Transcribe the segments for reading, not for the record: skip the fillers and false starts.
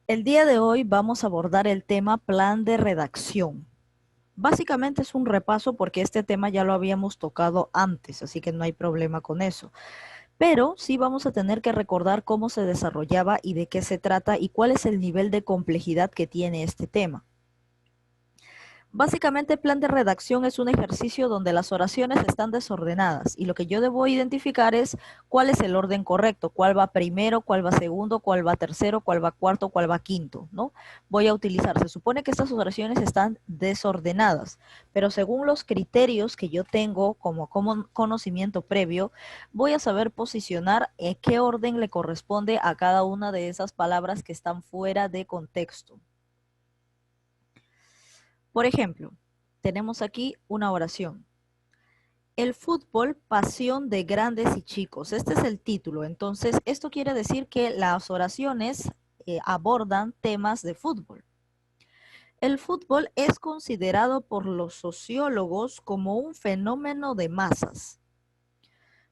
El día de hoy vamos a abordar el tema plan de redacción. Básicamente es un repaso porque este tema ya lo habíamos tocado antes, así que no hay problema con eso. Pero sí vamos a tener que recordar cómo se desarrollaba y de qué se trata y cuál es el nivel de complejidad que tiene este tema. Básicamente, el plan de redacción es un ejercicio donde las oraciones están desordenadas y lo que yo debo identificar es cuál es el orden correcto, cuál va primero, cuál va segundo, cuál va tercero, cuál va cuarto, cuál va quinto, ¿no? Voy a utilizar, se supone que estas oraciones están desordenadas, pero según los criterios que yo tengo como conocimiento previo, voy a saber posicionar en qué orden le corresponde a cada una de esas palabras que están fuera de contexto. Por ejemplo, tenemos aquí una oración. El fútbol, pasión de grandes y chicos. Este es el título. Entonces, esto quiere decir que las oraciones abordan temas de fútbol. El fútbol es considerado por los sociólogos como un fenómeno de masas.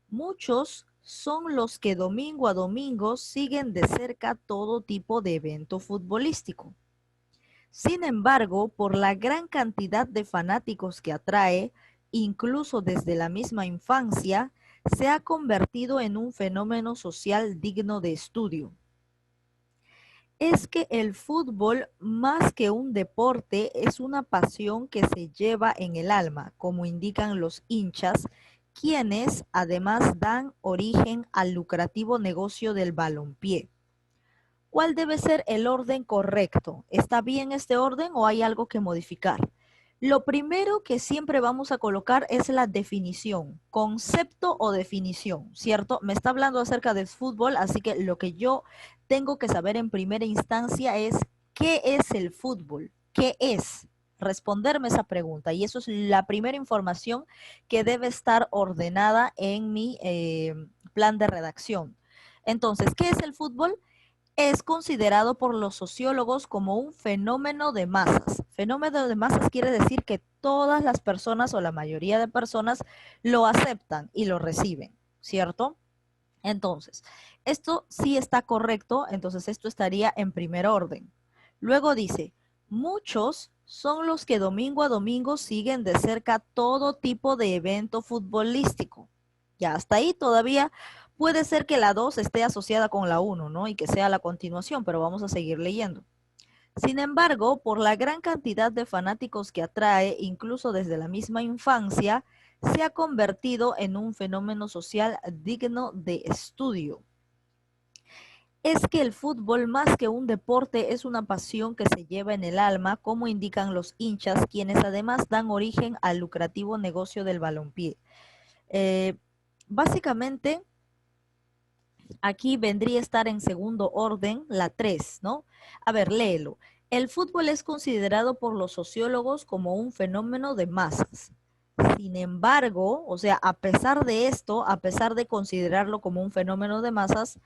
Muchos son los que domingo a domingo siguen de cerca todo tipo de evento futbolístico. Sin embargo, por la gran cantidad de fanáticos que atrae, incluso desde la misma infancia, se ha convertido en un fenómeno social digno de estudio. Es que el fútbol, más que un deporte, es una pasión que se lleva en el alma, como indican los hinchas, quienes además dan origen al lucrativo negocio del balompié. ¿Cuál debe ser el orden correcto? ¿Está bien este orden o hay algo que modificar? Lo primero que siempre vamos a colocar es la definición, concepto o definición, ¿cierto? Me está hablando acerca del fútbol, así que lo que yo tengo que saber en primera instancia es ¿qué es el fútbol? ¿Qué es? Responderme esa pregunta y eso es la primera información que debe estar ordenada en mi plan de redacción. Entonces, ¿qué es el fútbol? Es considerado por los sociólogos como un fenómeno de masas. Fenómeno de masas quiere decir que todas las personas o la mayoría de personas lo aceptan y lo reciben, ¿cierto? Entonces, esto sí está correcto, entonces esto estaría en primer orden. Luego dice, muchos son los que domingo a domingo siguen de cerca todo tipo de evento futbolístico. Ya hasta ahí todavía puede ser que la 2 esté asociada con la uno, ¿no? Y que sea la continuación, pero vamos a seguir leyendo. Sin embargo, por la gran cantidad de fanáticos que atrae, incluso desde la misma infancia, se ha convertido en un fenómeno social digno de estudio. Es que el fútbol, más que un deporte, es una pasión que se lleva en el alma, como indican los hinchas, quienes además dan origen al lucrativo negocio del balompié. Eh, Básicamente, aquí vendría a estar en segundo orden la 3, ¿no? A ver, léelo. El fútbol es considerado por los sociólogos como un fenómeno de masas. Sin embargo, o sea, a pesar de esto, a pesar de considerarlo como un fenómeno de masas,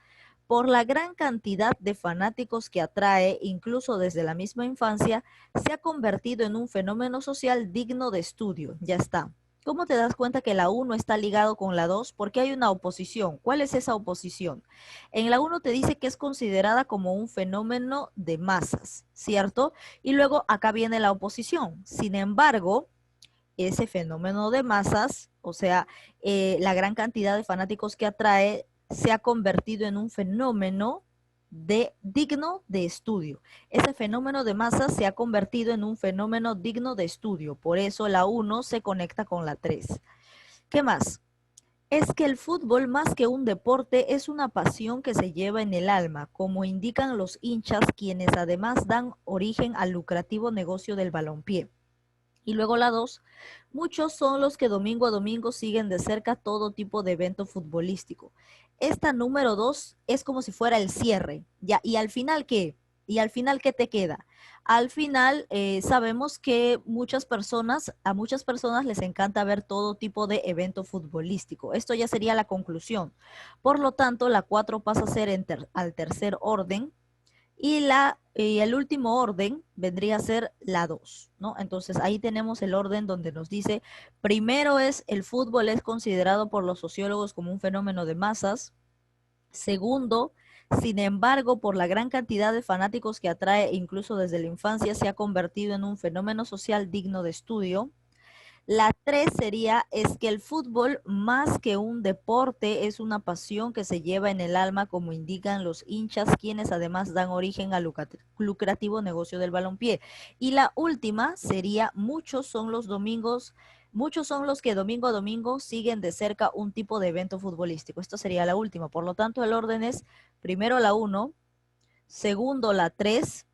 por la gran cantidad de fanáticos que atrae, incluso desde la misma infancia, se ha convertido en un fenómeno social digno de estudio. Ya está. ¿Cómo te das cuenta que la 1 está ligado con la 2? Porque hay una oposición. ¿Cuál es esa oposición? En la 1 te dice que es considerada como un fenómeno de masas, ¿cierto? Y luego acá viene la oposición. Sin embargo, ese fenómeno de masas, o sea, la gran cantidad de fanáticos que atrae, se ha convertido en un fenómeno digno de estudio. Ese fenómeno de masas se ha convertido en un fenómeno digno de estudio. Por eso la 1 se conecta con la 3. ¿Qué más? Es que el fútbol, más que un deporte, es una pasión que se lleva en el alma, como indican los hinchas, quienes además dan origen al lucrativo negocio del balompié. Y luego la 2, muchos son los que domingo a domingo siguen de cerca todo tipo de evento futbolístico. Esta número 2 es como si fuera el cierre. ¿Ya? ¿Y al final qué? ¿Y al final qué te queda? Al final sabemos que a muchas personas les encanta ver todo tipo de evento futbolístico. Esto ya sería la conclusión. Por lo tanto, la 4 pasa a ser al tercer orden y el último orden vendría a ser la 2, ¿no? Entonces ahí tenemos el orden donde nos dice, primero es el fútbol es considerado por los sociólogos como un fenómeno de masas. Segundo, Sin embargo, por la gran cantidad de fanáticos que atrae, incluso desde la infancia, se ha convertido en un fenómeno social digno de estudio. La 3 sería, es que el fútbol, más que un deporte, es una pasión que se lleva en el alma, como indican los hinchas, quienes además dan origen al lucrativo negocio del balompié. Y la última sería, muchos son los que domingo a domingo siguen de cerca un tipo de evento futbolístico. Esto sería la última. Por lo tanto, el orden es primero la 1, segundo la 3,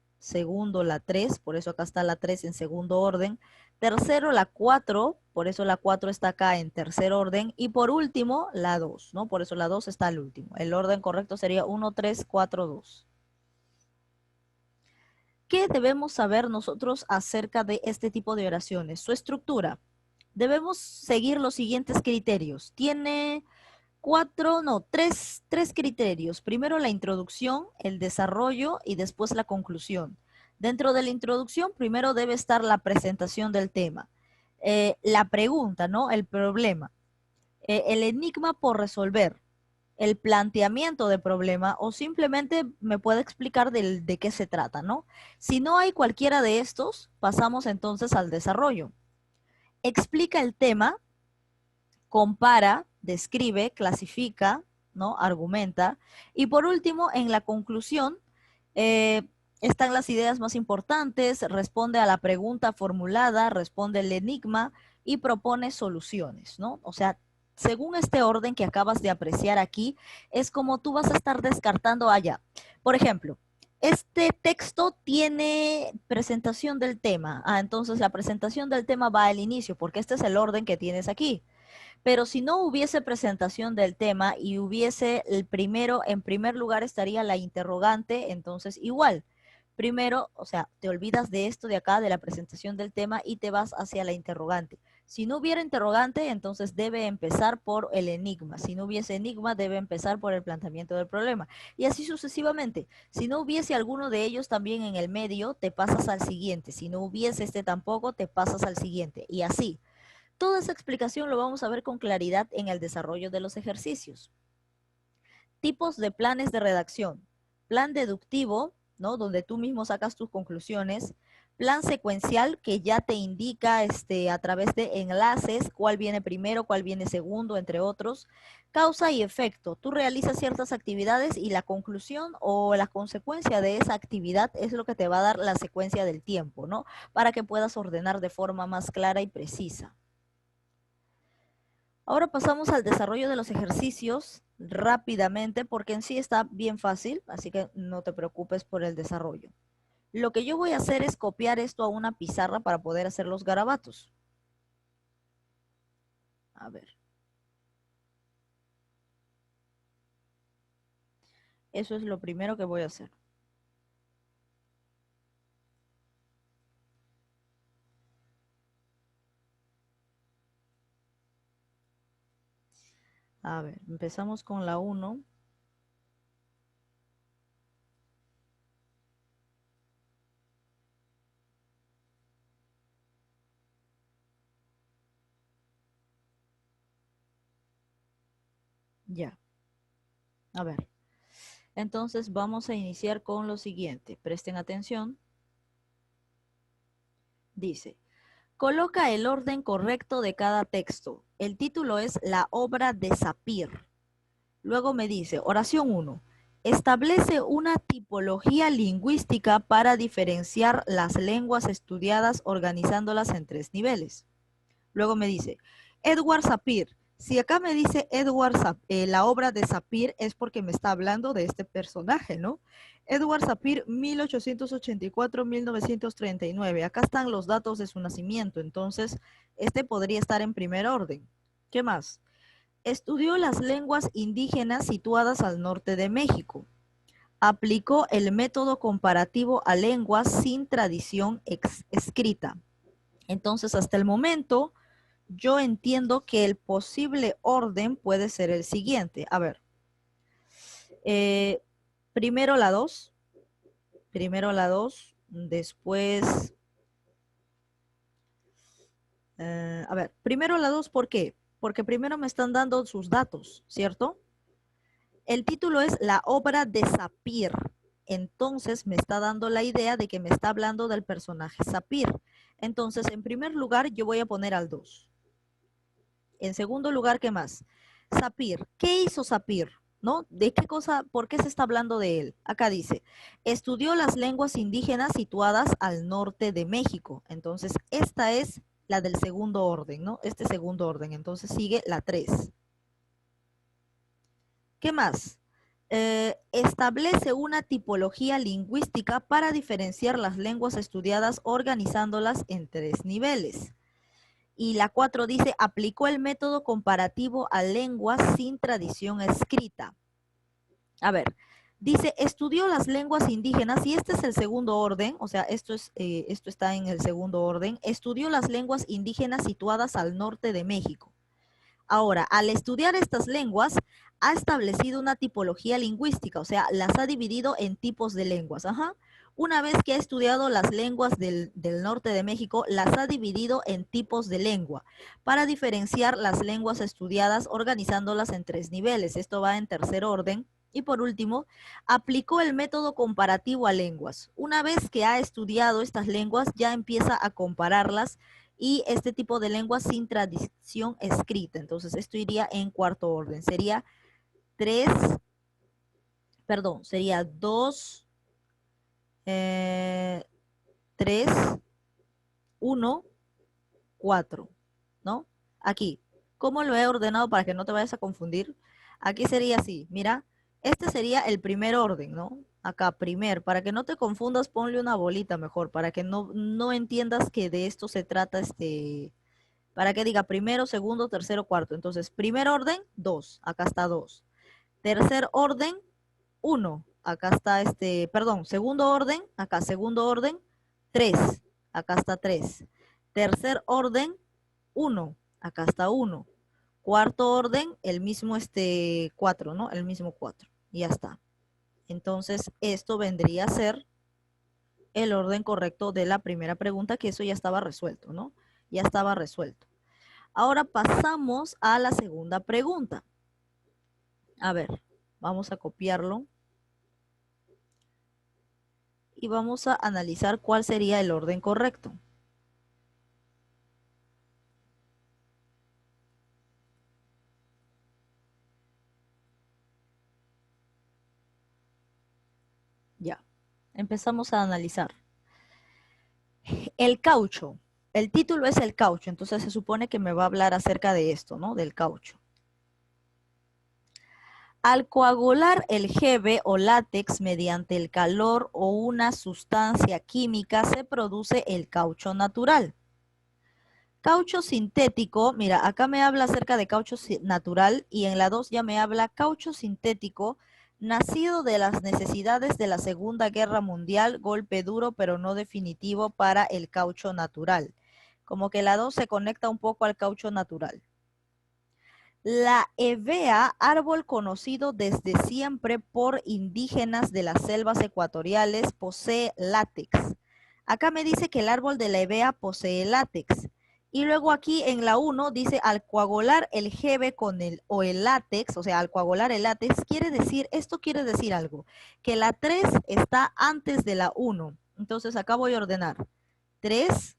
por eso acá está la 3 en segundo orden, tercero la 4, por eso la 4 está acá en tercer orden, y por último la 2, ¿no? Por eso la 2 está al último. El orden correcto sería 1, 3, 4, 2. ¿Qué debemos saber nosotros acerca de este tipo de oraciones? Su estructura. Debemos seguir los siguientes criterios. Tiene tres criterios. Primero la introducción, el desarrollo y después la conclusión. Dentro de la introducción, primero debe estar la presentación del tema, la pregunta, ¿no? El problema, el enigma por resolver, el planteamiento de problema o simplemente me puede explicar de qué se trata, ¿no? Si no hay cualquiera de estos, pasamos entonces al desarrollo. Explica el tema, compara, describe, clasifica, ¿no? Argumenta. Y por último, en la conclusión, eh, están las ideas más importantes, responde a la pregunta formulada, responde el enigma y propone soluciones, ¿no? O sea, según este orden que acabas de apreciar aquí, es como tú vas a estar descartando allá. Por ejemplo, este texto tiene presentación del tema. Entonces la presentación del tema va al inicio, porque este es el orden que tienes aquí. Pero si no hubiese presentación del tema y hubiese el primero, en primer lugar estaría la interrogante, entonces igual. Primero, o sea, te olvidas de esto de acá, de la presentación del tema y te vas hacia la interrogante. Si no hubiera interrogante, entonces debe empezar por el enigma. Si no hubiese enigma, debe empezar por el planteamiento del problema. Y así sucesivamente. Si no hubiese alguno de ellos también en el medio, te pasas al siguiente. Si no hubiese este tampoco, te pasas al siguiente. Y así. Toda esa explicación lo vamos a ver con claridad en el desarrollo de los ejercicios. Tipos de planes de redacción. Plan deductivo, ¿no? Donde tú mismo sacas tus conclusiones. Plan secuencial, que ya te indica a través de enlaces cuál viene primero, cuál viene segundo, entre otros. Causa y efecto. Tú realizas ciertas actividades y la conclusión o la consecuencia de esa actividad es lo que te va a dar la secuencia del tiempo, ¿no? Para que puedas ordenar de forma más clara y precisa. Ahora pasamos al desarrollo de los ejercicios rápidamente porque en sí está bien fácil, así que no te preocupes por el desarrollo. Lo que yo voy a hacer es copiar esto a una pizarra para poder hacer los garabatos. A ver. Eso es lo primero que voy a hacer. A ver, empezamos con la 1. Ya. A ver. Entonces vamos a iniciar con lo siguiente. Presten atención. Dice, coloca el orden correcto de cada texto. El título es La obra de Sapir. Luego me dice, oración 1. Establece una tipología lingüística para diferenciar las lenguas estudiadas organizándolas en 3 niveles. Luego me dice, Edward Sapir. Si acá me dice la obra de Sapir es porque me está hablando de este personaje, ¿no? Edward Sapir, 1884-1939. Acá están los datos de su nacimiento, entonces este podría estar en primer orden. ¿Qué más? Estudió las lenguas indígenas situadas al norte de México. Aplicó el método comparativo a lenguas sin tradición escrita. Entonces, hasta el momento, yo entiendo que el posible orden puede ser el siguiente. A ver, eh, primero la 2, después, a ver, primero la 2, ¿por qué? Porque primero me están dando sus datos, ¿cierto? El título es La obra de Sapir. Entonces me está dando la idea de que me está hablando del personaje Sapir. Entonces, en primer lugar, yo voy a poner al 2. En segundo lugar, ¿qué más? Sapir. ¿Qué hizo Sapir? ¿No? ¿De qué cosa, por qué se está hablando de él? Acá dice, estudió las lenguas indígenas situadas al norte de México. Entonces, esta es la del segundo orden, ¿no? Este segundo orden. Entonces, sigue la 3. ¿Qué más? Establece una tipología lingüística para diferenciar las lenguas estudiadas organizándolas en 3 niveles. Y la 4 dice, aplicó el método comparativo a lenguas sin tradición escrita. A ver, dice, estudió las lenguas indígenas, y este es el segundo orden, o sea, esto está en el segundo orden, estudió las lenguas indígenas situadas al norte de México. Ahora, al estudiar estas lenguas, ha establecido una tipología lingüística, o sea, las ha dividido en tipos de lenguas. Ajá. Una vez que ha estudiado las lenguas del norte de México, las ha dividido en tipos de lengua para diferenciar las lenguas estudiadas organizándolas en 3 niveles. Esto va en tercer orden. Y por último, aplicó el método comparativo a lenguas. Una vez que ha estudiado estas lenguas, ya empieza a compararlas y este tipo de lengua sin tradición escrita. Entonces, esto iría en cuarto orden. Sería 3, perdón, sería 2, 3, 1, 4, ¿no? Aquí, ¿cómo lo he ordenado para que no te vayas a confundir? Aquí sería así, mira, este sería el primer orden, ¿no? Acá, para que no te confundas, ponle una bolita mejor, para que no entiendas que de esto se trata para que diga primero, segundo, tercero, cuarto. Entonces, primer orden, 2, acá está 2. Tercer orden, 1, acá está perdón, segundo orden, acá segundo orden, 3, acá está 3. Tercer orden, 1, acá está 1. Cuarto orden, el mismo 4, ¿no? El mismo 4. Y ya está. Entonces, esto vendría a ser el orden correcto de la primera pregunta, que eso ya estaba resuelto, ¿no? Ya estaba resuelto. Ahora pasamos a la segunda pregunta. A ver, vamos a copiarlo. Y vamos a analizar cuál sería el orden correcto. Ya, empezamos a analizar. El caucho. El título es el caucho, entonces se supone que me va a hablar acerca de esto, ¿no? Del caucho. Al coagular el Gb o látex mediante el calor o una sustancia química se produce el caucho natural. Caucho sintético, mira, acá me habla acerca de caucho natural y en la 2 ya me habla caucho sintético nacido de las necesidades de la Segunda Guerra Mundial, golpe duro pero no definitivo para el caucho natural. Como que la 2 se conecta un poco al caucho natural. La hevea, árbol conocido desde siempre por indígenas de las selvas ecuatoriales, posee látex. Acá me dice que el árbol de la hevea posee látex. Y luego aquí en la 1 dice al coagular el Gb con el látex, o sea, al coagular el látex, esto quiere decir algo, que la 3 está antes de la 1. Entonces acá voy a ordenar 3,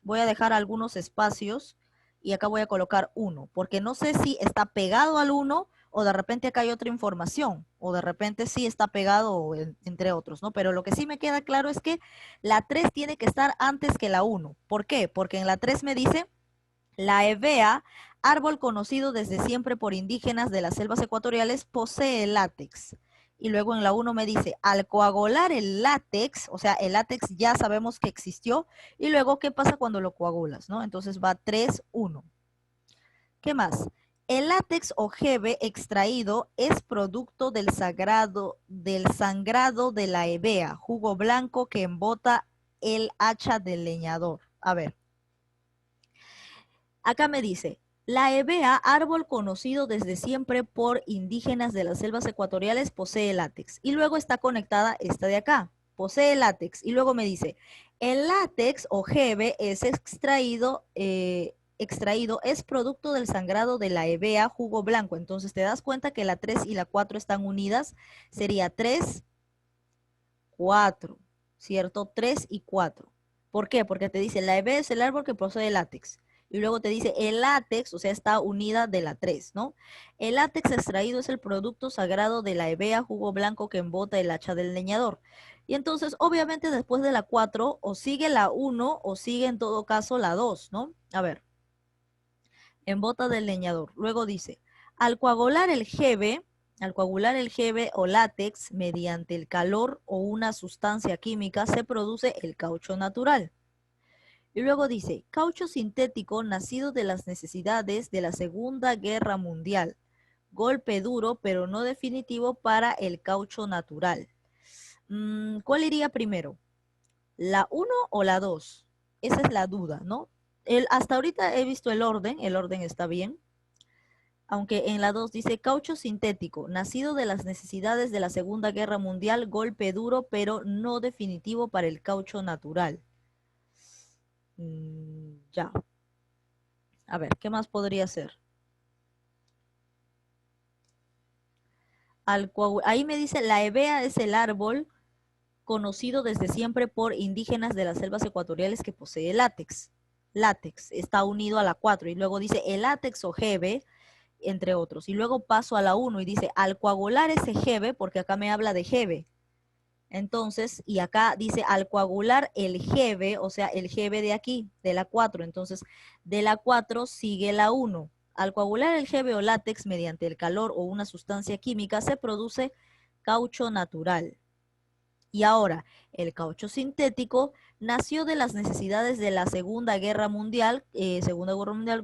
voy a dejar algunos espacios y acá voy a colocar 1, porque no sé si está pegado al 1 o de repente acá hay otra información, o de repente sí está pegado, entre otros, ¿no? Pero lo que sí me queda claro es que la 3 tiene que estar antes que la 1. ¿Por qué? Porque en la 3 me dice, la hevea, árbol conocido desde siempre por indígenas de las selvas ecuatoriales, posee látex. Y luego en la 1 me dice, al coagular el látex, o sea, el látex ya sabemos que existió, y luego, ¿qué pasa cuando lo coagulas, no? Entonces va 3, 1. ¿Qué más? El látex o Gb extraído es producto del sangrado de la hevea, jugo blanco que embota el hacha del leñador. A ver, acá me dice, la hevea, árbol conocido desde siempre por indígenas de las selvas ecuatoriales, posee látex. Y luego está conectada esta de acá, posee látex. Y luego me dice, el látex o Gb es extraído extraído es producto del sangrado de la hevea jugo blanco. Entonces te das cuenta que la 3 y la 4 están unidas. Sería 3, 4, ¿cierto? 3 y 4. ¿Por qué? Porque te dice la hevea es el árbol que posee látex. Y luego te dice el látex, o sea, está unida de la 3, ¿no? El látex extraído es el producto sagrado de la hevea jugo blanco que embota el hacha del leñador. Y entonces, obviamente, después de la 4, o sigue la 1 o sigue en todo caso la 2, ¿no? A ver, en bota del leñador. Luego dice, al coagular el jeve o látex mediante el calor o una sustancia química se produce el caucho natural. Y luego dice, caucho sintético nacido de las necesidades de la Segunda Guerra Mundial. Golpe duro pero no definitivo para el caucho natural. ¿Cuál iría primero? ¿La 1 o la 2? Esa es la duda, ¿no? Hasta ahorita he visto el orden está bien. Aunque en la 2 dice caucho sintético, nacido de las necesidades de la Segunda Guerra Mundial, golpe duro pero no definitivo para el caucho natural. Ya. A ver, ¿qué más podría ser? Ahí me dice, la hevea es el árbol conocido desde siempre por indígenas de las selvas ecuatoriales que posee látex. Látex está unido a la 4 y luego dice el látex o jeve, entre otros. Y luego paso a la 1 y dice al coagular ese jeve, porque acá me habla de jeve. Entonces, y acá dice al coagular el jeve, o sea, el jeve de aquí, de la 4. Entonces, de la 4 sigue la 1. Al coagular el jeve o látex mediante el calor o una sustancia química se produce caucho natural. Y ahora, el caucho sintético nació de las necesidades de la Segunda Guerra Mundial,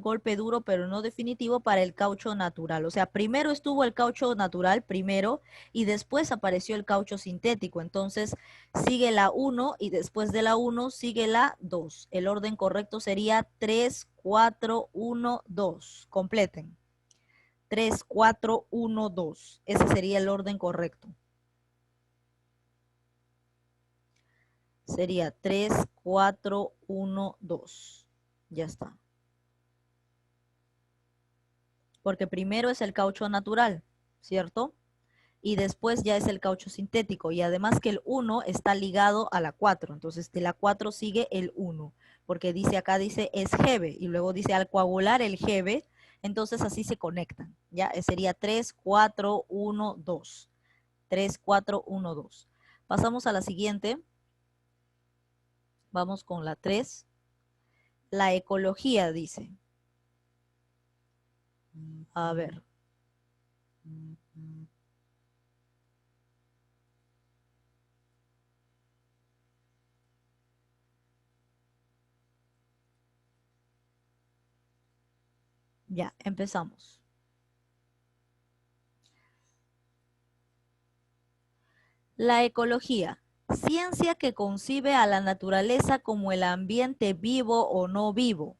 golpe duro pero no definitivo para el caucho natural. O sea, primero estuvo el caucho natural, primero, y después apareció el caucho sintético. Entonces, sigue la 1 y después de la 1 sigue la 2. El orden correcto sería 3, 4, 1, 2. Completen. 3, 4, 1, 2. Ese sería el orden correcto. Sería 3, 4, 1, 2. Ya está. Porque primero es el caucho natural, ¿cierto? Y después ya es el caucho sintético. Y además que el 1 está ligado a la 4. Entonces de la 4 sigue el 1. Porque dice acá, dice es jeve. Y luego dice al coagular el jeve. Entonces así se conectan. Ya sería 3, 4, 1, 2. 3, 4, 1, 2. Pasamos a la siguiente. Vamos con la 3. La ecología, dice. A ver. Ya, empezamos. La ecología, ciencia que concibe a la naturaleza como el ambiente vivo o no vivo.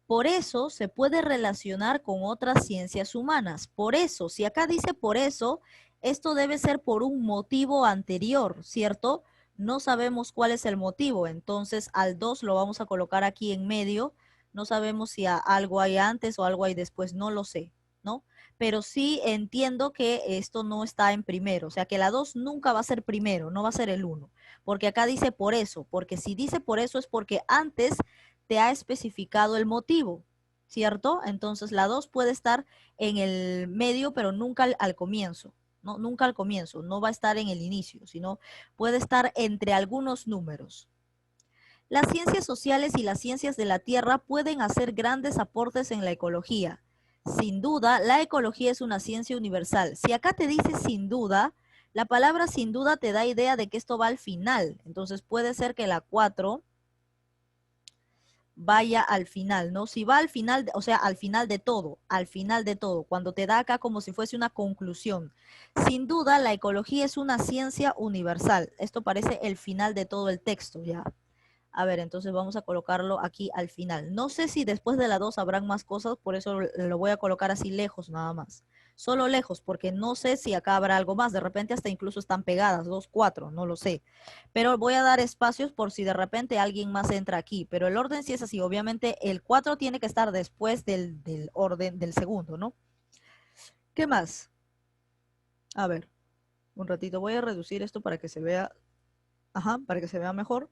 Por eso se puede relacionar con otras ciencias humanas. Por eso, si acá dice por eso, esto debe ser por un motivo anterior, ¿cierto? No sabemos cuál es el motivo, entonces al 2 lo vamos a colocar aquí en medio. No sabemos si algo hay antes o algo hay después, no lo sé, ¿no? Pero sí entiendo que esto no está en primero, o sea que la 2 nunca va a ser primero, no va a ser el 1, porque acá dice por eso, porque si dice por eso es porque antes te ha especificado el motivo, ¿cierto? Entonces la 2 puede estar en el medio, pero nunca al comienzo, ¿no? Nunca al comienzo, no va a estar en el inicio, sino puede estar entre algunos números. Las ciencias sociales y las ciencias de la Tierra pueden hacer grandes aportes en la ecología. Sin duda, la ecología es una ciencia universal. Si acá te dice sin duda, la palabra sin duda te da idea de que esto va al final. Entonces puede ser que la 4 vaya al final, ¿no? Si va al final, o sea, al final de todo, cuando te da acá como si fuese una conclusión. Sin duda, la ecología es una ciencia universal. Esto parece el final de todo el texto, ya. A ver, entonces vamos a colocarlo aquí al final. No sé si después de la 2 habrán más cosas, por eso lo voy a colocar así lejos nada más. solo lejos, porque no sé si acá habrá algo más. De repente hasta incluso están pegadas, 2, 4, no lo sé. Pero voy a dar espacios por si de repente alguien más entra aquí. Pero el orden sí es así. Obviamente el 4 tiene que estar después del orden del segundo, ¿no? ¿Qué más? A ver, un ratito voy a reducir esto para que se vea, ajá, para que se vea mejor.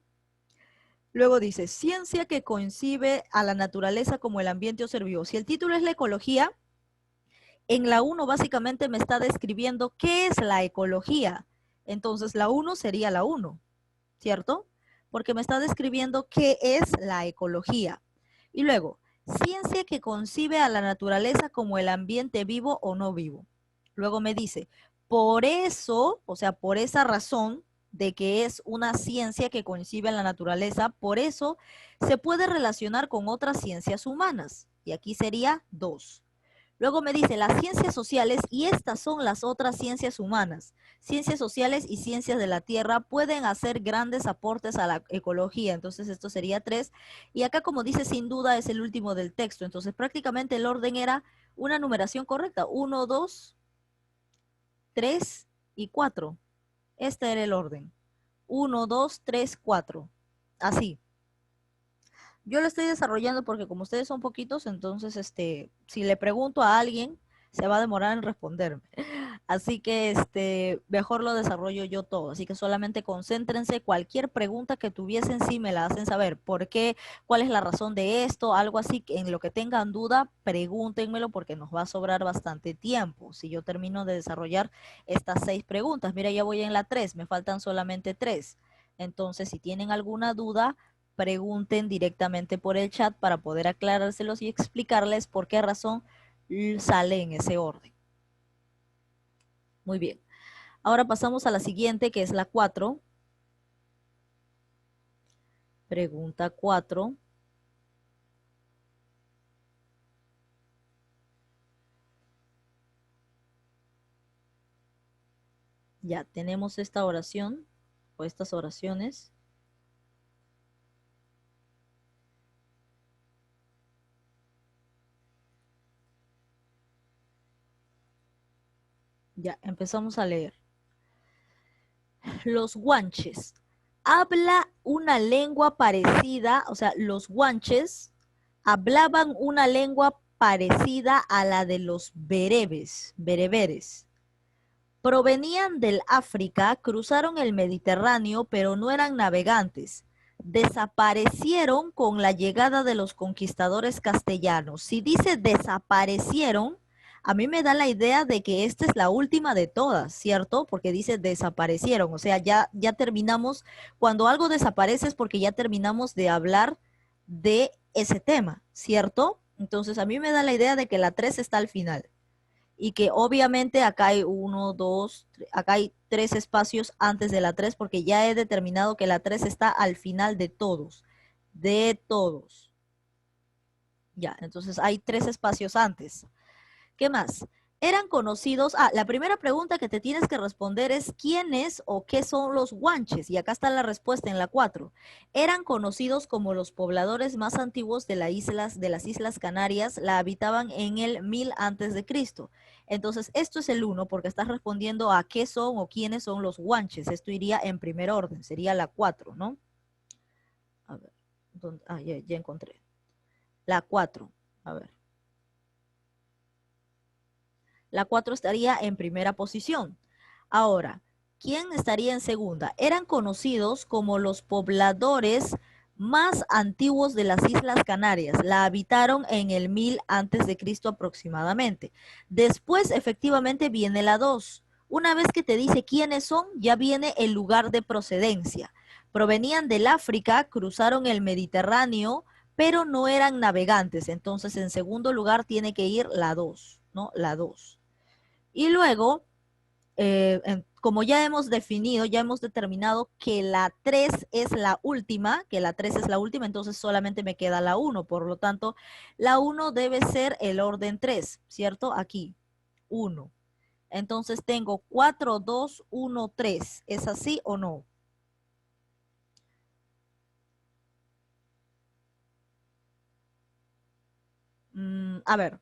Luego dice, ciencia que concibe a la naturaleza como el ambiente o ser vivo. Si el título es la ecología, en la 1 básicamente me está describiendo qué es la ecología. Entonces la 1 sería la 1, ¿cierto? Porque me está describiendo qué es la ecología. Y luego, ciencia que concibe a la naturaleza como el ambiente vivo o no vivo. Luego me dice, por eso, o sea, por esa razón de que es una ciencia que concibe a la naturaleza, por eso se puede relacionar con otras ciencias humanas. Y aquí sería 2. Luego me dice las ciencias sociales y estas son las otras ciencias humanas. Ciencias sociales y ciencias de la tierra pueden hacer grandes aportes a la ecología. Entonces esto sería 3. Y acá como dice sin duda es el último del texto. Entonces prácticamente el orden era una numeración correcta. 1, 2, 3 y 4. Este era el orden. 1, 2, 3, 4. Así. Yo lo estoy desarrollando porque como ustedes son poquitos, entonces si le pregunto a alguien, se va a demorar en responderme. Así que mejor lo desarrollo yo todo. Así que solamente concéntrense. Cualquier pregunta que tuviesen, sí me la hacen saber. ¿Por qué? ¿Cuál es la razón de esto? Algo así. En lo que tengan duda, pregúntenmelo porque nos va a sobrar bastante tiempo. Si yo termino de desarrollar estas 6 preguntas. Mira, ya voy en la 3. Me faltan solamente 3. Entonces, si tienen alguna duda, pregunten directamente por el chat para poder aclarárselos y explicarles por qué razón sale en ese orden. Muy bien. Ahora pasamos a la siguiente, que es la 4. Pregunta 4. Ya tenemos esta oración o estas oraciones. Ya empezamos a leer. Los guanches. Habla una lengua parecida, o sea, los guanches hablaban una lengua parecida a la de los bereberes. Provenían del África, cruzaron el Mediterráneo, pero no eran navegantes. Desaparecieron con la llegada de los conquistadores castellanos. Si dice desaparecieron, a mí me da la idea de que esta es la última de todas, ¿cierto? Porque dice desaparecieron, o sea, ya terminamos, cuando algo desaparece es porque ya terminamos de hablar de ese tema, ¿cierto? Entonces a mí me da la idea de que la 3 está al final y que obviamente acá hay 1, 2, acá hay 3 espacios antes de la 3 porque ya he determinado que la 3 está al final de todos. De todos. Ya, entonces hay 3 espacios antes. ¿Qué más? Eran conocidos, la primera pregunta que te tienes que responder es ¿quiénes o qué son los guanches? Y acá está la respuesta en la 4. Eran conocidos como los pobladores más antiguos de las Islas Canarias, la habitaban en el 1000 antes de Cristo. Entonces, esto es el 1 porque estás respondiendo a qué son o quiénes son los guanches. Esto iría en primer orden, sería la 4, ¿no? A ver, ya encontré. La 4, a ver. La 4 estaría en primera posición. Ahora, ¿quién estaría en segunda? Eran conocidos como los pobladores más antiguos de las Islas Canarias. La habitaron en el 1000 antes de Cristo aproximadamente. Después, efectivamente, viene la 2. Una vez que te dice quiénes son, ya viene el lugar de procedencia. Provenían del África, cruzaron el Mediterráneo, pero no eran navegantes. Entonces, en segundo lugar, tiene que ir la 2, ¿no? La 2. Y luego, como ya hemos definido, ya hemos determinado que la 3 es la última, entonces solamente me queda la 1. Por lo tanto, la 1 debe ser el orden 3, ¿cierto? Aquí, 1. Entonces tengo 4, 2, 1, 3. ¿Es así o no? A ver,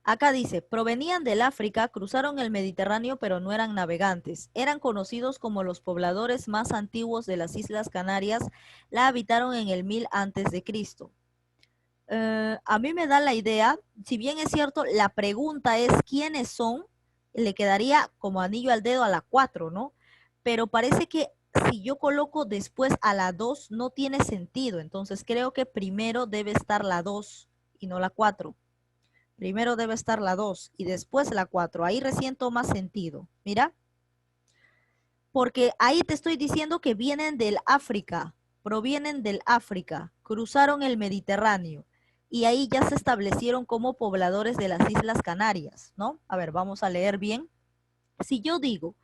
Acá dice, provenían del África, cruzaron el Mediterráneo, pero no eran navegantes. Eran conocidos como los pobladores más antiguos de las Islas Canarias. La habitaron en el 1000 antes de Cristo. A mí me da la idea, si bien es cierto, la pregunta es quiénes son, le quedaría como anillo al dedo a la 4, ¿no? Pero parece que si yo coloco después a la 2 no tiene sentido. Entonces creo que primero debe estar la 2 y no la 4. Primero debe estar la 2 y después la 4. Ahí recién toma sentido. Mira, porque ahí te estoy diciendo que vienen del África, provienen del África, cruzaron el Mediterráneo y ahí ya se establecieron como pobladores de las Islas Canarias, ¿no? A ver, vamos a leer bien. Si yo digo,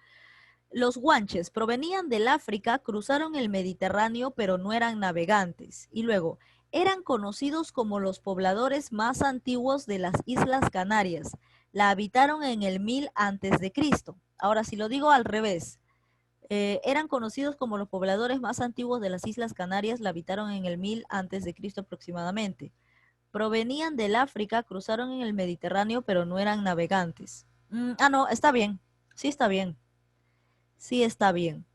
los guanches provenían del África, cruzaron el Mediterráneo, pero no eran navegantes. Y luego, eran conocidos como los pobladores más antiguos de las Islas Canarias. La habitaron en el 1000 antes de Cristo. Ahora, si lo digo al revés, eran conocidos como los pobladores más antiguos de las Islas Canarias, la habitaron en el 1000 antes de Cristo aproximadamente. Provenían del África, cruzaron en el Mediterráneo, pero no eran navegantes. No, está bien. Sí está bien. Sí está bien.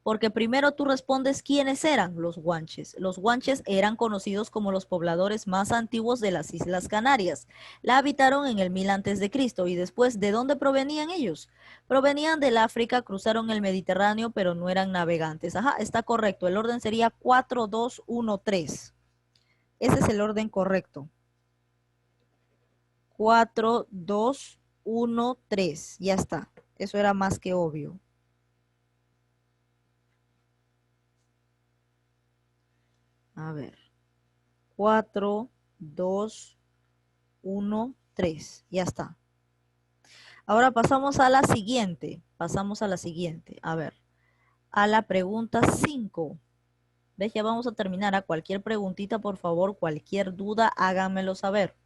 Porque primero tú respondes quiénes eran los guanches. Los guanches eran conocidos como los pobladores más antiguos de las Islas Canarias. La habitaron en el 1000 antes de Cristo. Y después, ¿de dónde provenían ellos? Provenían del África, cruzaron el Mediterráneo, pero no eran navegantes. Ajá, está correcto. El orden sería 4, 2, 1, 3. Ese es el orden correcto. 4, 2, 1, 3. Ya está. Eso era más que obvio. A ver. 4, 2, 1, 3. Ya está. Ahora pasamos a la siguiente. Pasamos a la siguiente. A ver. A la pregunta 5. ¿Ves? Ya vamos a terminar. A cualquier preguntita, por favor, cualquier duda, háganmelo saber.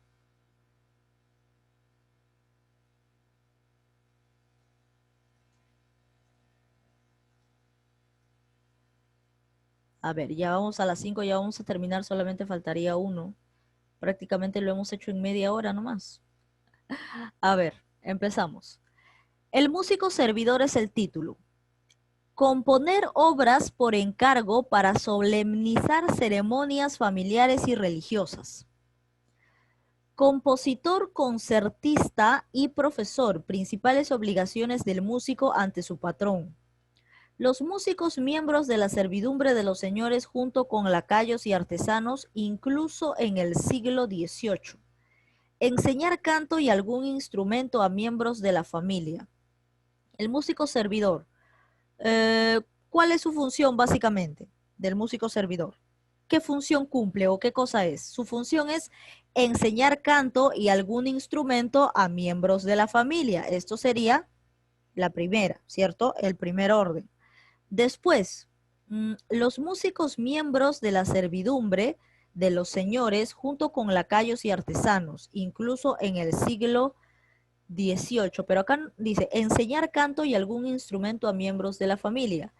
A ver, ya vamos a las 5, ya vamos a terminar. Solamente faltaría uno. Prácticamente lo hemos hecho en media hora nomás. A ver, empezamos. El músico servidor es el título. Componer obras por encargo para solemnizar ceremonias familiares y religiosas. Compositor, concertista y profesor, principales obligaciones del músico ante su patrón. Los músicos miembros de la servidumbre de los señores junto con lacayos y artesanos, incluso en el siglo XVIII. Enseñar canto y algún instrumento a miembros de la familia. El músico servidor. ¿Cuál es su función básicamente del músico servidor? ¿Qué función cumple o qué cosa es? Su función es enseñar canto y algún instrumento a miembros de la familia. Esto sería la primera, ¿cierto? El primer orden. Después, los músicos miembros de la servidumbre de los señores junto con lacayos y artesanos, incluso en el siglo 18, pero acá dice enseñar canto y algún instrumento a miembros de la familia.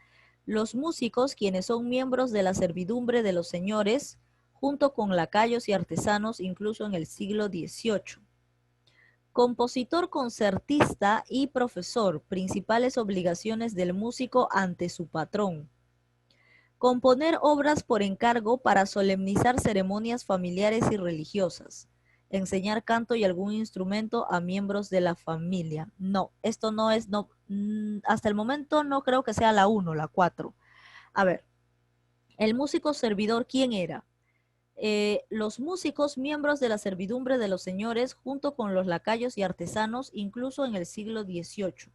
Los músicos, quienes son miembros de la servidumbre de los señores, junto con lacayos y artesanos, incluso en el siglo XVIII. Compositor, concertista y profesor, principales obligaciones del músico ante su patrón. Componer obras por encargo para solemnizar ceremonias familiares y religiosas. Enseñar canto y algún instrumento a miembros de la familia. No, esto no es, no, hasta el momento no creo que sea la 1, la 4. A ver, el músico servidor, ¿quién era? Los músicos miembros de la servidumbre de los señores junto con los lacayos y artesanos, incluso en el siglo XVIII.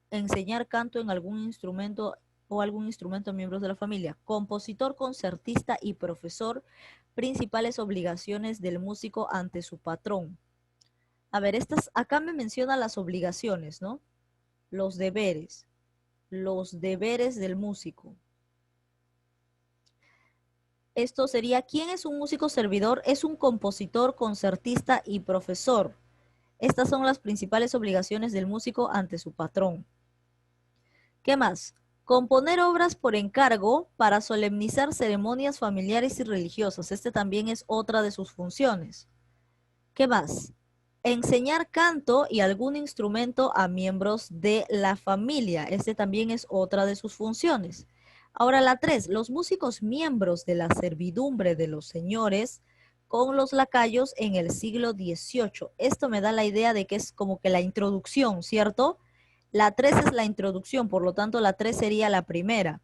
Enseñar canto en algún instrumento o algún instrumento a miembros de la familia. Compositor, concertista y profesor, principales obligaciones del músico ante su patrón. A ver, acá me menciona las obligaciones, ¿no? Los deberes del músico. Esto sería, ¿quién es un músico servidor? Es un compositor, concertista y profesor. Estas son las principales obligaciones del músico ante su patrón. ¿Qué más? Componer obras por encargo para solemnizar ceremonias familiares y religiosas. Este también es otra de sus funciones. ¿Qué más? Enseñar canto y algún instrumento a miembros de la familia. Este también es otra de sus funciones. Ahora la 3, los músicos miembros de la servidumbre de los señores con los lacayos en el siglo XVIII. Esto me da la idea de que es como que la introducción, ¿cierto? La 3 es la introducción, por lo tanto la 3 sería la primera.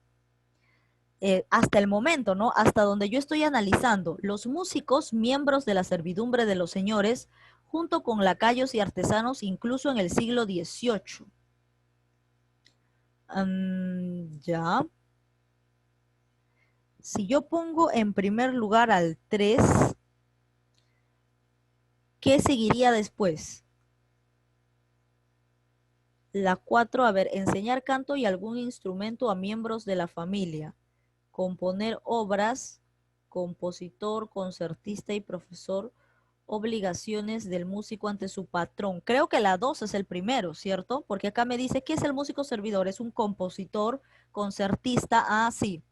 Hasta el momento, ¿no? Hasta donde yo estoy analizando, los músicos, miembros de la servidumbre de los señores, junto con lacayos y artesanos, incluso en el siglo XVIII. Ya. Si yo pongo en primer lugar al 3, ¿qué seguiría después? La 4, a ver, enseñar canto y algún instrumento a miembros de la familia. Componer obras, compositor, concertista y profesor, obligaciones del músico ante su patrón. Creo que la 2 es el primero, ¿cierto? Porque acá me dice, ¿qué es el músico servidor? Es un compositor, concertista. Ah, sí.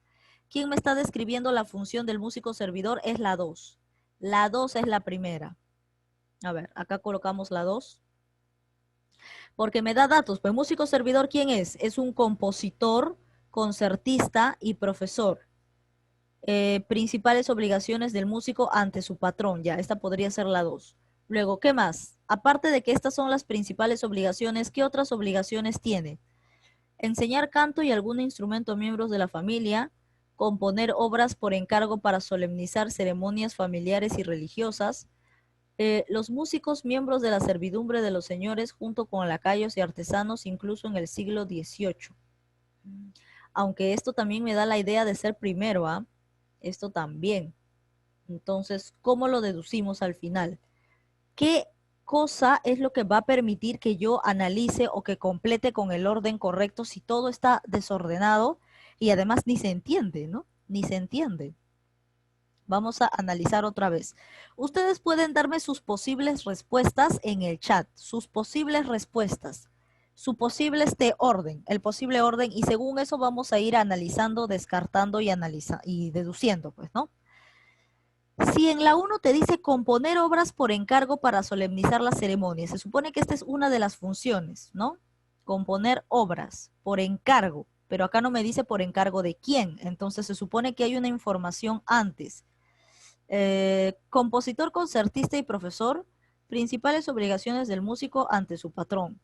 ¿Quién me está describiendo la función del músico servidor? Es la 2. La 2 es la primera. A ver, acá colocamos la 2. Porque me da datos. Pues músico servidor, ¿quién es? Es un compositor, concertista y profesor. Principales obligaciones del músico ante su patrón. Ya, esta podría ser la 2. Luego, ¿qué más? Aparte de que estas son las principales obligaciones, ¿qué otras obligaciones tiene? Enseñar canto y algún instrumento a miembros de la familia, componer obras por encargo para solemnizar ceremonias familiares y religiosas. Los músicos miembros de la servidumbre de los señores junto con lacayos y artesanos incluso en el siglo XVIII. Aunque esto también me da la idea de ser primero, ¿ah? Esto también. Entonces, ¿cómo lo deducimos al final? ¿Qué cosa es lo que va a permitir que yo analice o que complete con el orden correcto si todo está desordenado y además ni se entiende, ¿no? Ni se entiende. Vamos a analizar otra vez. Ustedes pueden darme sus posibles respuestas en el chat, sus posibles respuestas, su posible orden, el posible orden, y según eso vamos a ir analizando, descartando y deduciendo, pues, ¿no? Si en la 1 te dice componer obras por encargo para solemnizar la ceremonia, se supone que esta es una de las funciones, ¿no? Componer obras por encargo, pero acá no me dice por encargo de quién, entonces se supone que hay una información antes. Compositor, concertista y profesor, principales obligaciones del músico ante su patrón.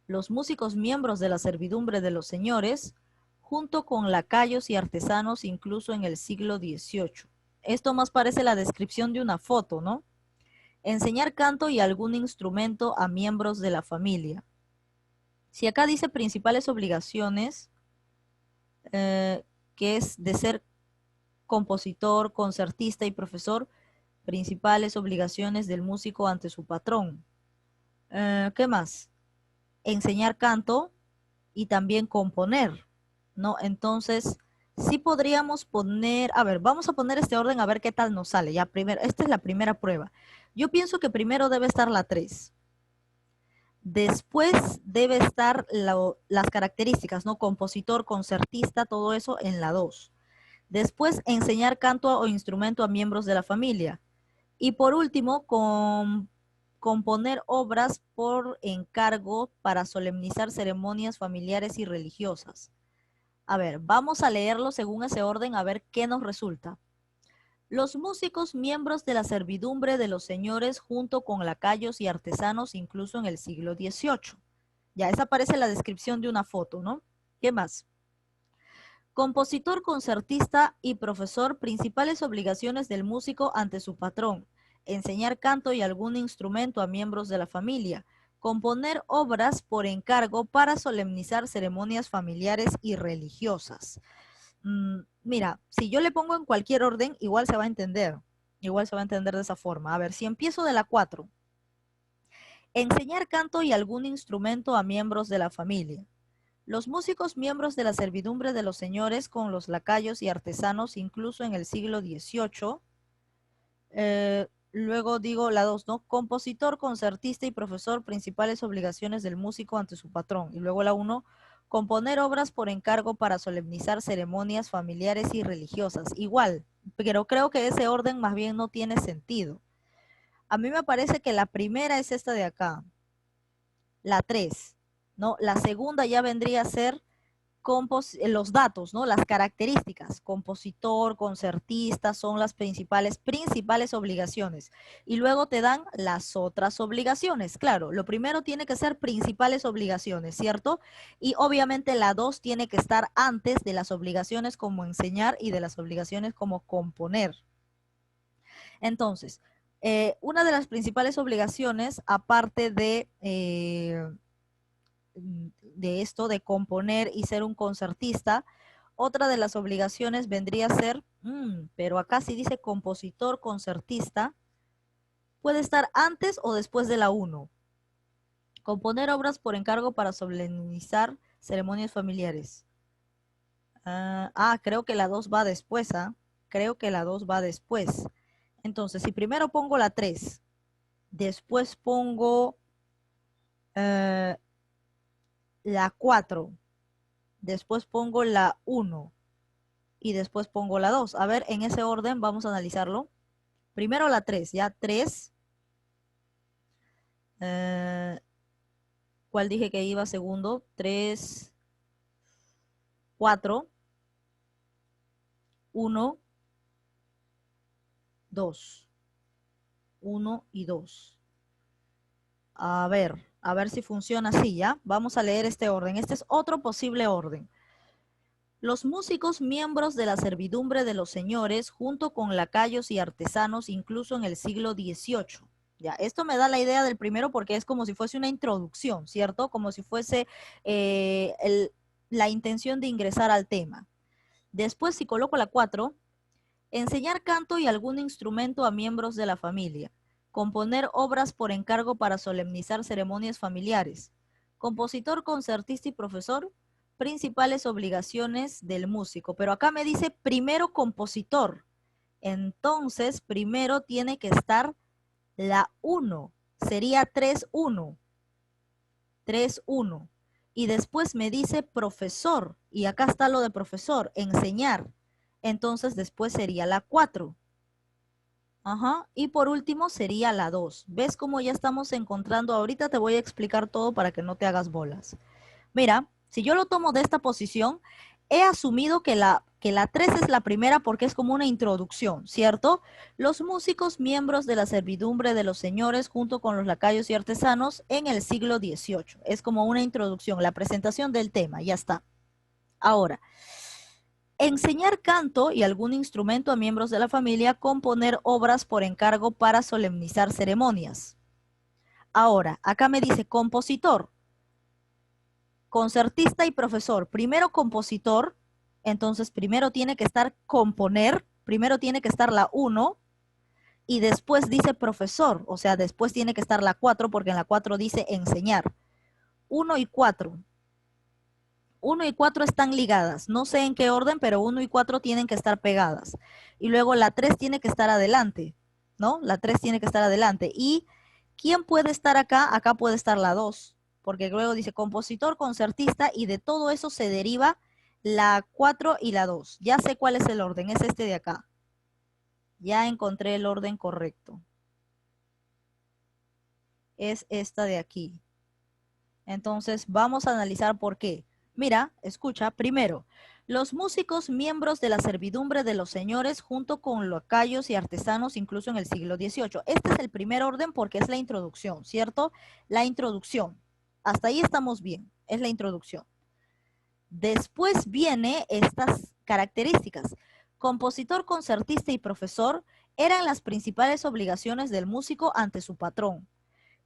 Los músicos miembros de la servidumbre de los señores, junto con lacayos y artesanos incluso en el siglo XVIII. Esto más parece la descripción de una foto, ¿no? Enseñar canto y algún instrumento a miembros de la familia. Si acá dice principales obligaciones, que es de ser compositor, concertista y profesor, principales obligaciones del músico ante su patrón. ¿Qué más? Enseñar canto y también componer, ¿no? Entonces, sí podríamos poner, a ver, vamos a poner este orden a ver qué tal nos sale. Ya primero, esta es la primera prueba. Yo pienso que primero debe estar la 3. Después debe estar las características, ¿no? Compositor, concertista, todo eso en la 2. Después, enseñar canto o instrumento a miembros de la familia. Y por último, componer obras por encargo para solemnizar ceremonias familiares y religiosas. A ver, vamos a leerlo según ese orden a ver qué nos resulta. Los músicos miembros de la servidumbre de los señores junto con lacayos y artesanos incluso en el siglo XVIII. Ya, esa parece la descripción de una foto, ¿no? ¿Qué más? Compositor, concertista y profesor, principales obligaciones del músico ante su patrón. Enseñar canto y algún instrumento a miembros de la familia. Componer obras por encargo para solemnizar ceremonias familiares y religiosas. Mira, si yo le pongo en cualquier orden, igual se va a entender. Igual se va a entender de esa forma. A ver, si empiezo de la 4. Enseñar canto y algún instrumento a miembros de la familia. Los músicos miembros de la servidumbre de los señores con los lacayos y artesanos incluso en el siglo XVIII. Luego digo la 2, ¿no? Compositor, concertista y profesor, principales obligaciones del músico ante su patrón. Y luego la 1, componer obras por encargo para solemnizar ceremonias familiares y religiosas. Igual, pero creo que ese orden más bien no tiene sentido. A mí me parece que la primera es esta de acá, la 3, ¿no? La segunda ya vendría a ser los datos, ¿no? Las características, compositor, concertista, son las principales obligaciones. Y luego te dan las otras obligaciones. Claro, lo primero tiene que ser principales obligaciones, ¿cierto? Y obviamente la 2 tiene que estar antes de las obligaciones como enseñar y de las obligaciones como componer. Entonces, una de las principales obligaciones, aparte de esto, de componer y ser un concertista, otra de las obligaciones vendría a ser, pero acá sí dice compositor, concertista, puede estar antes o después de la 1. Componer obras por encargo para solemnizar ceremonias familiares. Creo que la 2 va después, Creo que la 2 va después. Entonces, si primero pongo la 3, después pongo la 4, después pongo la 1 y después pongo la 2. A ver, en ese orden vamos a analizarlo. Primero la 3, ya 3. ¿Cuál dije que iba segundo? 3, 4, 1, 2. 1 y 2. A ver si funciona así, ¿ya? Vamos a leer este orden. Este es otro posible orden. Los músicos miembros de la servidumbre de los señores, junto con lacayos y artesanos, incluso en el siglo XVIII. Ya, esto me da la idea del primero porque es como si fuese una introducción, ¿cierto? Como si fuese la intención de ingresar al tema. Después, si coloco la 4, enseñar canto y algún instrumento a miembros de la familia. Componer obras por encargo para solemnizar ceremonias familiares. Compositor, concertista y profesor, principales obligaciones del músico. Pero acá me dice primero compositor. Entonces, primero tiene que estar la 1. Sería 3-1. 3-1. Y después me dice profesor. Y acá está lo de profesor, enseñar. Entonces, después sería la 4. Ajá, y por último sería la 2. ¿Ves cómo ya estamos encontrando? Ahorita te voy a explicar todo para que no te hagas bolas. Mira, si yo lo tomo de esta posición, he asumido que la 3 es la primera porque es como una introducción, ¿cierto? Los músicos miembros de la servidumbre de los señores junto con los lacayos y artesanos en el siglo XVIII. Es como una introducción, la presentación del tema, ya está. Ahora, enseñar canto y algún instrumento a miembros de la familia, componer obras por encargo para solemnizar ceremonias. Ahora, acá me dice compositor, concertista y profesor. Primero compositor, entonces primero tiene que estar componer, primero tiene que estar la 1 y después dice profesor, o sea, después tiene que estar la 4 porque en la 4 dice enseñar. 1 y 4. 1 y 4 están ligadas. No sé en qué orden, pero 1 y 4 tienen que estar pegadas. Y luego la 3 tiene que estar adelante, ¿no? La 3 tiene que estar adelante. ¿Y quién puede estar acá? Acá puede estar la 2, porque luego dice compositor, concertista, y de todo eso se deriva la 4 y la 2. Ya sé cuál es el orden, es este de acá. Ya encontré el orden correcto. Es esta de aquí. Entonces, vamos a analizar por qué. Mira, escucha, primero, los músicos miembros de la servidumbre de los señores junto con lacayos y artesanos incluso en el siglo XVIII. Este es el primer orden porque es la introducción, ¿cierto? La introducción. Hasta ahí estamos bien, es la introducción. Después viene estas características. Compositor, concertista y profesor eran las principales obligaciones del músico ante su patrón.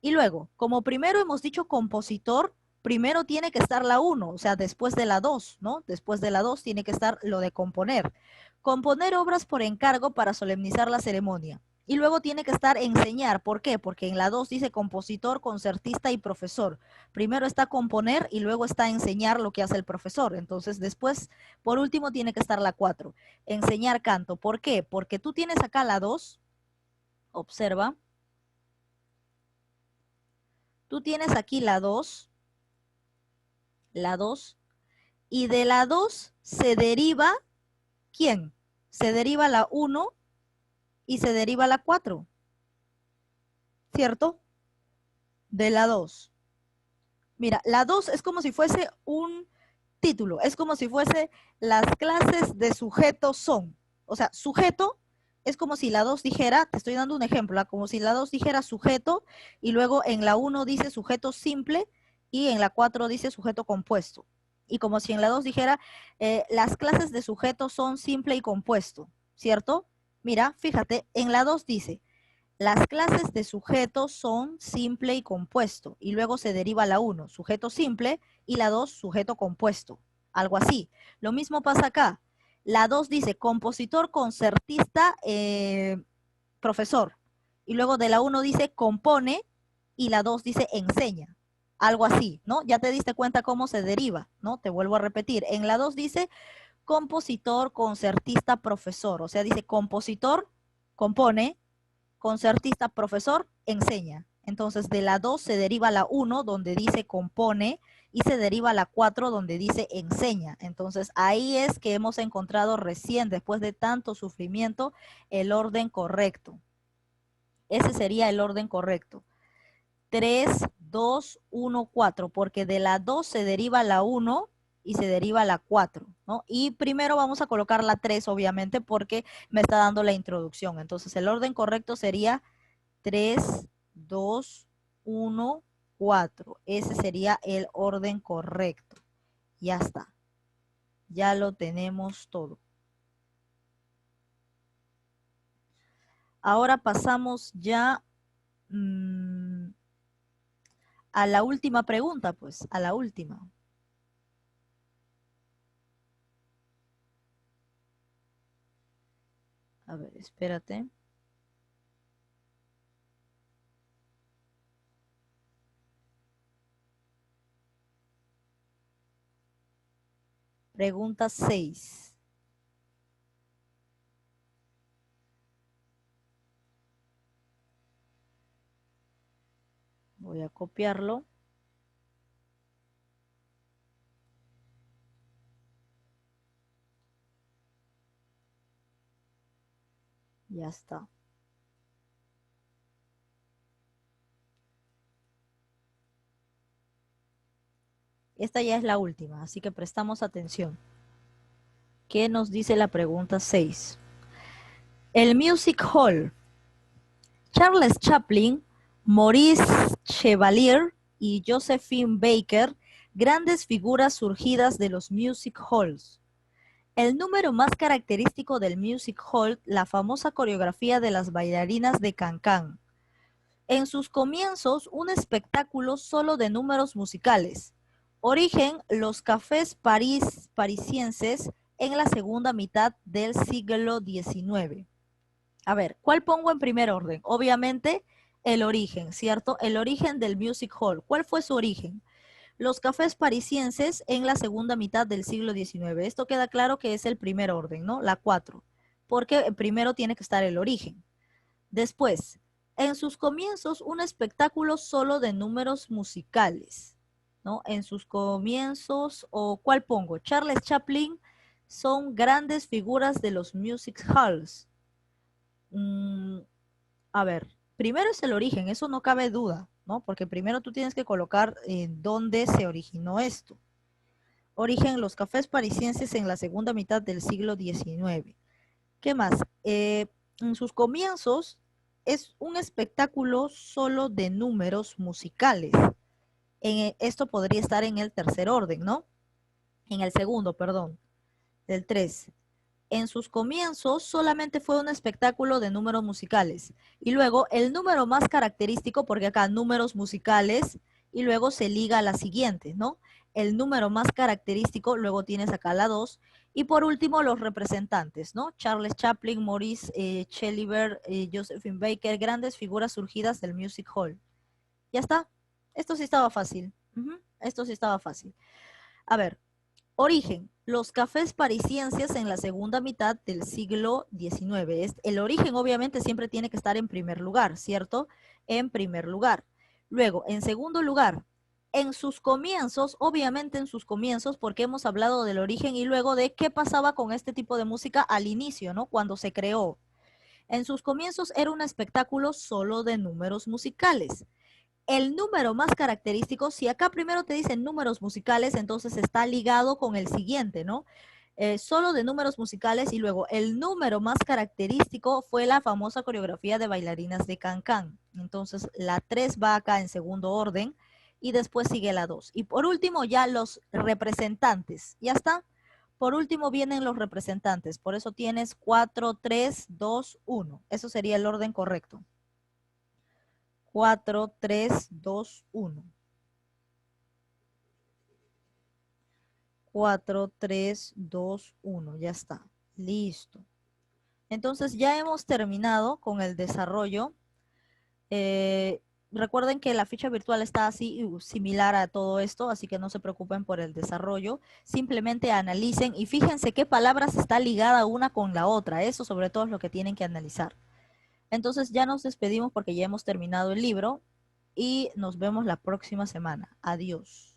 Y luego, como primero hemos dicho compositor, primero tiene que estar la 1, o sea, después de la 2, ¿no? Después de la 2 tiene que estar lo de componer. Componer obras por encargo para solemnizar la ceremonia. Y luego tiene que estar enseñar. ¿Por qué? Porque en la 2 dice compositor, concertista y profesor. Primero está componer y luego está enseñar lo que hace el profesor. Entonces, después, por último, tiene que estar la 4. Enseñar canto. ¿Por qué? Porque tú tienes acá la 2. Observa. Tú tienes aquí la 2, y de la 2 se deriva, ¿quién? Se deriva la 1 y se deriva la 4. ¿cierto? De la 2. Mira, la 2 es como si fuese un título, es como si fuese las clases de sujeto son. O sea, sujeto es como si la 2 dijera, te estoy dando un ejemplo, como si la 2 dijera sujeto y luego en la 1 dice sujeto simple y en la 4 dice sujeto compuesto. Y como si en la 2 dijera, las clases de sujeto son simple y compuesto, ¿cierto? Mira, fíjate, en la 2 dice, las clases de sujeto son simple y compuesto, y luego se deriva la 1, sujeto simple, y la 2, sujeto compuesto. Algo así. Lo mismo pasa acá. La 2 dice compositor, concertista, profesor. Y luego de la 1 dice compone, y la 2 dice enseña. Algo así, ¿no? Ya te diste cuenta cómo se deriva, ¿no? Te vuelvo a repetir. En la 2 dice compositor, concertista, profesor. O sea, dice compositor, compone, concertista, profesor, enseña. Entonces, de la 2 se deriva la 1, donde dice compone, y se deriva la 4, donde dice enseña. Entonces, ahí es que hemos encontrado recién, después de tanto sufrimiento, el orden correcto. Ese sería el orden correcto. 3, 2, 1, 4, porque de la 2 se deriva la 1 y se deriva la 4, ¿no? Y primero vamos a colocar la 3, obviamente, porque me está dando la introducción. Entonces, el orden correcto sería 3, 2, 1, 4. Ese sería el orden correcto. Ya está. Ya lo tenemos todo. Ahora pasamos ya a la última pregunta, pues, a la última. A ver, espérate. Pregunta 6. Voy a copiarlo. Ya está. Esta ya es la última, así que prestamos atención. ¿Qué nos dice la pregunta 6? El Music Hall. Charles Chaplin, Maurice Chevalier y Josephine Baker, grandes figuras surgidas de los music halls. El número más característico del music hall, la famosa coreografía de las bailarinas de Cancán. En sus comienzos, un espectáculo solo de números musicales. Origen, los cafés parisienses en la segunda mitad del siglo XIX. A ver, ¿cuál pongo en primer orden? Obviamente, el origen, ¿cierto? El origen del music hall. ¿Cuál fue su origen? Los cafés parisienses en la segunda mitad del siglo XIX. Esto queda claro que es el primer orden, ¿no? La 4. Porque primero tiene que estar el origen. Después, en sus comienzos, un espectáculo solo de números musicales, ¿no? En sus comienzos, o ¿cuál pongo? Charles Chaplin son grandes figuras de los music halls. A ver, primero es el origen, eso no cabe duda, ¿no? Porque primero tú tienes que colocar en dónde se originó esto. Origen, los cafés parisienses en la segunda mitad del siglo XIX. ¿Qué más? En sus comienzos es un espectáculo solo de números musicales. Esto podría estar en el tercer orden, ¿no? En el segundo, perdón, del 3. En sus comienzos solamente fue un espectáculo de números musicales. Y luego el número más característico, porque acá números musicales, y luego se liga a la siguiente, ¿no? El número más característico, luego tienes acá la 2. Y por último, los representantes, ¿no? Charles Chaplin, Maurice Chevalier, Josephine Baker, grandes figuras surgidas del Music Hall. Ya está. Esto sí estaba fácil. Esto sí estaba fácil. A ver, origen. Los cafés parisienses en la segunda mitad del siglo XIX. El origen obviamente siempre tiene que estar en primer lugar, ¿cierto? En primer lugar. Luego, en segundo lugar, en sus comienzos, obviamente en sus comienzos, porque hemos hablado del origen y luego de qué pasaba con este tipo de música al inicio, ¿no? Cuando se creó. En sus comienzos era un espectáculo solo de números musicales. El número más característico, si acá primero te dicen números musicales, entonces está ligado con el siguiente, ¿no? Solo de números musicales y luego el número más característico fue la famosa coreografía de bailarinas de Cancán. Entonces la 3 va acá en segundo orden y después sigue la 2. Y por último ya los representantes. ¿Ya está? Por último vienen los representantes. Por eso tienes 4, 3, 2, 1. Eso sería el orden correcto. 4, 3, 2, 1. 4, 3, 2, 1. Ya está. Listo. Entonces ya hemos terminado con el desarrollo. Recuerden que la ficha virtual está así similar a todo esto, así que no se preocupen por el desarrollo. Simplemente analicen y fíjense qué palabras está ligada una con la otra. Eso sobre todo es lo que tienen que analizar. Entonces ya nos despedimos porque ya hemos terminado el libro y nos vemos la próxima semana. Adiós.